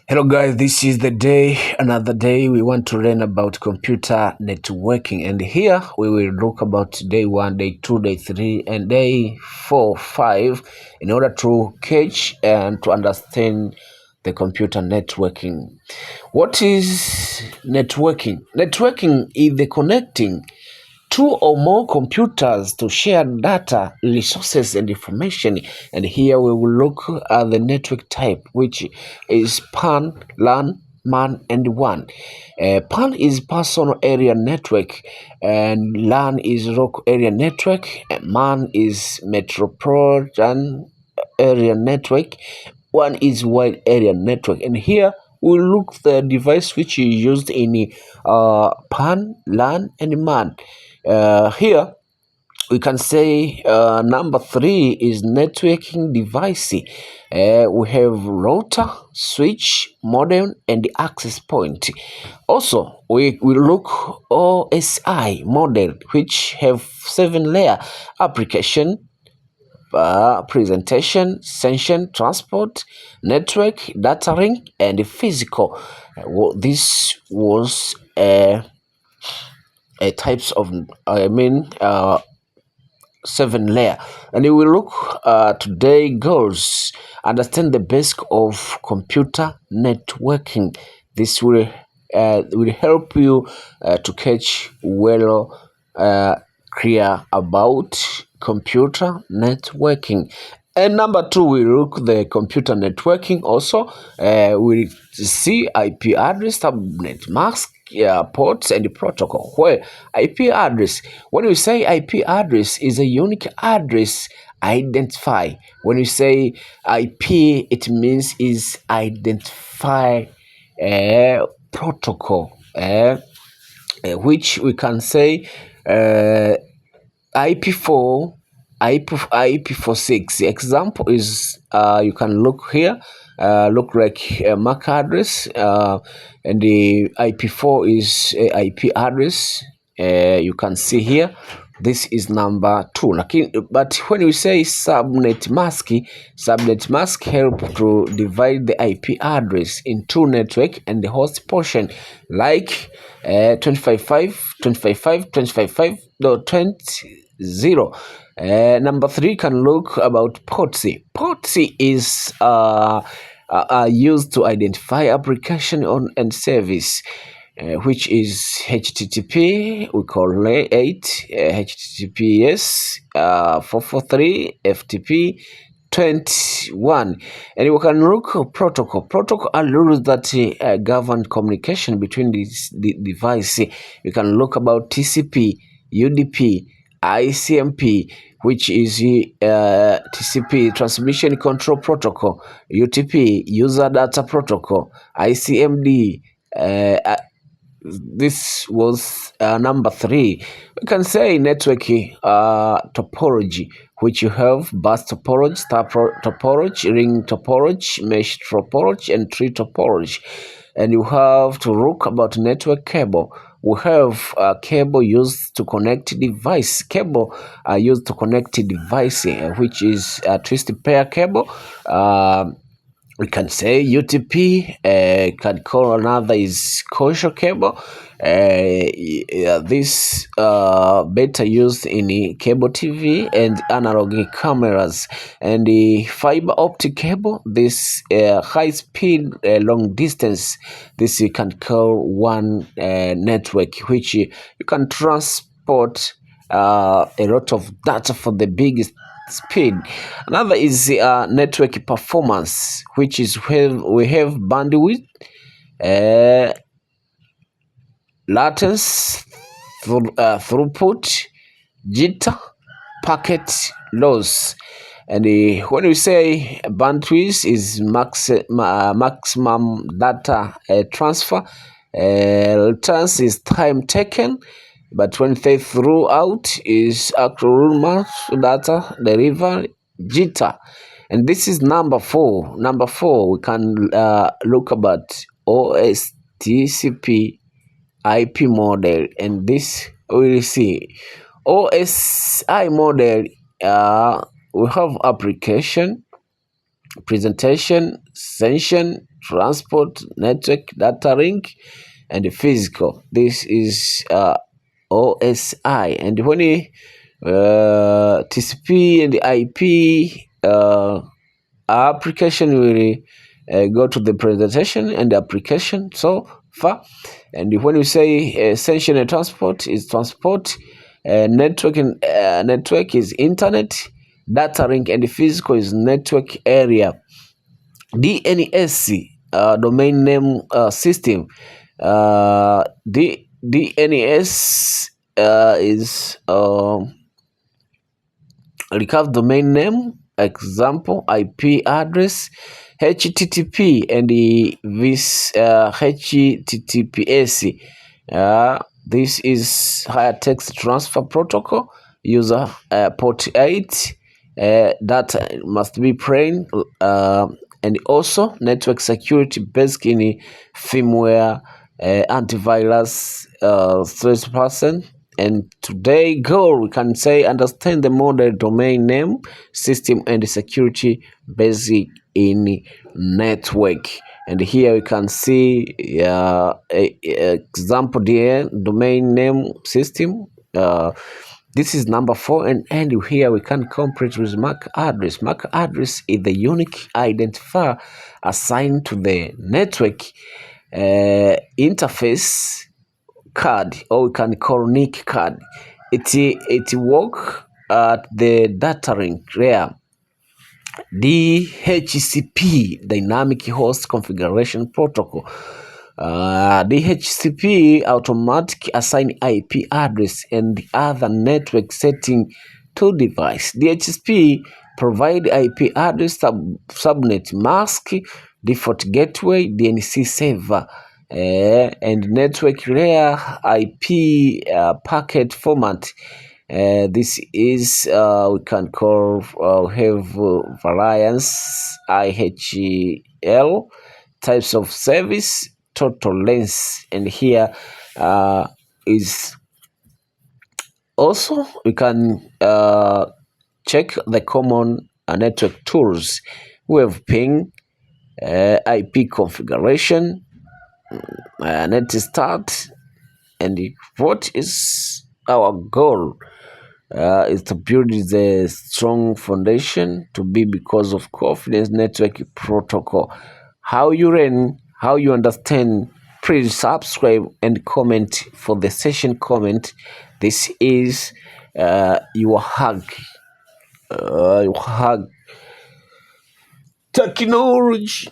Hello guys, this is the day, another day we want to learn about computer networking, and here we will look about day 1, day 2, day 3 and day 4, 5 in order to catch and to understand the computer networking. What is networking? Networking is the connecting two or more computers to share data, resources, and information. And here we will look at the network type, which is PAN, LAN, MAN, and WAN. PAN is personal area network, and LAN is local area network, and MAN is metropolitan area network. WAN is wide area network. And here we'll look the device which is used in PAN, LAN, and MAN. Here we can say number 3 is networking device. We have router, switch, modem, and access point. Also, we look OSI model, which have 7-layer application, presentation, session, transport, network, data link, and physical. This was types of 7-layer, and we will look today goals, understand the basic of computer networking. This will help you to catch well clear about computer networking. And number 2, we look the computer networking. Also, we see IP address, subnet mask, ports, and protocol. Where IP address, when we say IP address, is a unique address identify. When we say IP, it means is identify protocol, which we can say IP4, IP46. Example is you can look here, look like MAC address, and the IP4 is IP address. You can see here. This is number 2. But when we say subnet mask help to divide the IP address into network and the host portion, like 255.20. Number 3 can look about POTSI. POTSI is used to identify application on and service, which is HTTP, we call 8, HTTPS 443, FTP 21. And we can look at protocol. Protocol are rules that govern communication between the device. You can look about TCP, UDP, ICMP, which is TCP, Transmission Control Protocol, UTP, User Data Protocol, ICMD. This was number 3. We can say network topology, which you have bus topology, star topology, ring topology, mesh topology, and tree topology. And you have to look about network cable. We have a cable used to connect device. Cable used to connect device, which is a twisted pair cable. We can say UTP, can call another is coaxial cable. This better used in cable TV and analog cameras. And the fiber optic cable, this high speed, long distance, this you can call one network, which you can transport a lot of data for the biggest speed. Another is network performance, which is where we have bandwidth, latency, throughput, jitter, packet loss. And when we say bandwidth is maximum data transfer, latency is time taken, but when they throw out is actual data delivery, jitter. And this is number 4. Number 4, we can look about OSTCP IP model, and this we will see. OSI model, we have application, presentation, session, transport, network, data link, and physical. This is OSI. And when TCP and IP application will go to the presentation and the application so far. And when we say essential and transport is transport, network is internet, data link and physical is network area. DNS, domain name system. DNS is recurve domain name, example IP address, HTTP and this HTTPS. This is higher text transfer protocol. User port 8. Data must be plain. And also network security based in firmware, antivirus, threat person. And today goal we can say understand the model domain name system and security basic in network. And here we can see example there, domain name system. This is number 4, and here we can complete with MAC address. MAC address is the unique identifier assigned to the network interface card, or we can call NIC card. It work at the data link layer. DHCP, Dynamic Host Configuration Protocol. DHCP automatic assign IP address and other network setting to device. DHCP provide IP address, subnet mask, default gateway, DNC server, and network layer IP packet format. This is we can call have variance IHL, types of service, total length, and here is also we can check the common network tools. We have ping, IP configuration, net start, and what is our goal? Is to build the strong foundation to be because of confidence network protocol. How you learn, how you understand, please subscribe and comment for the session comment. This is your hug technology.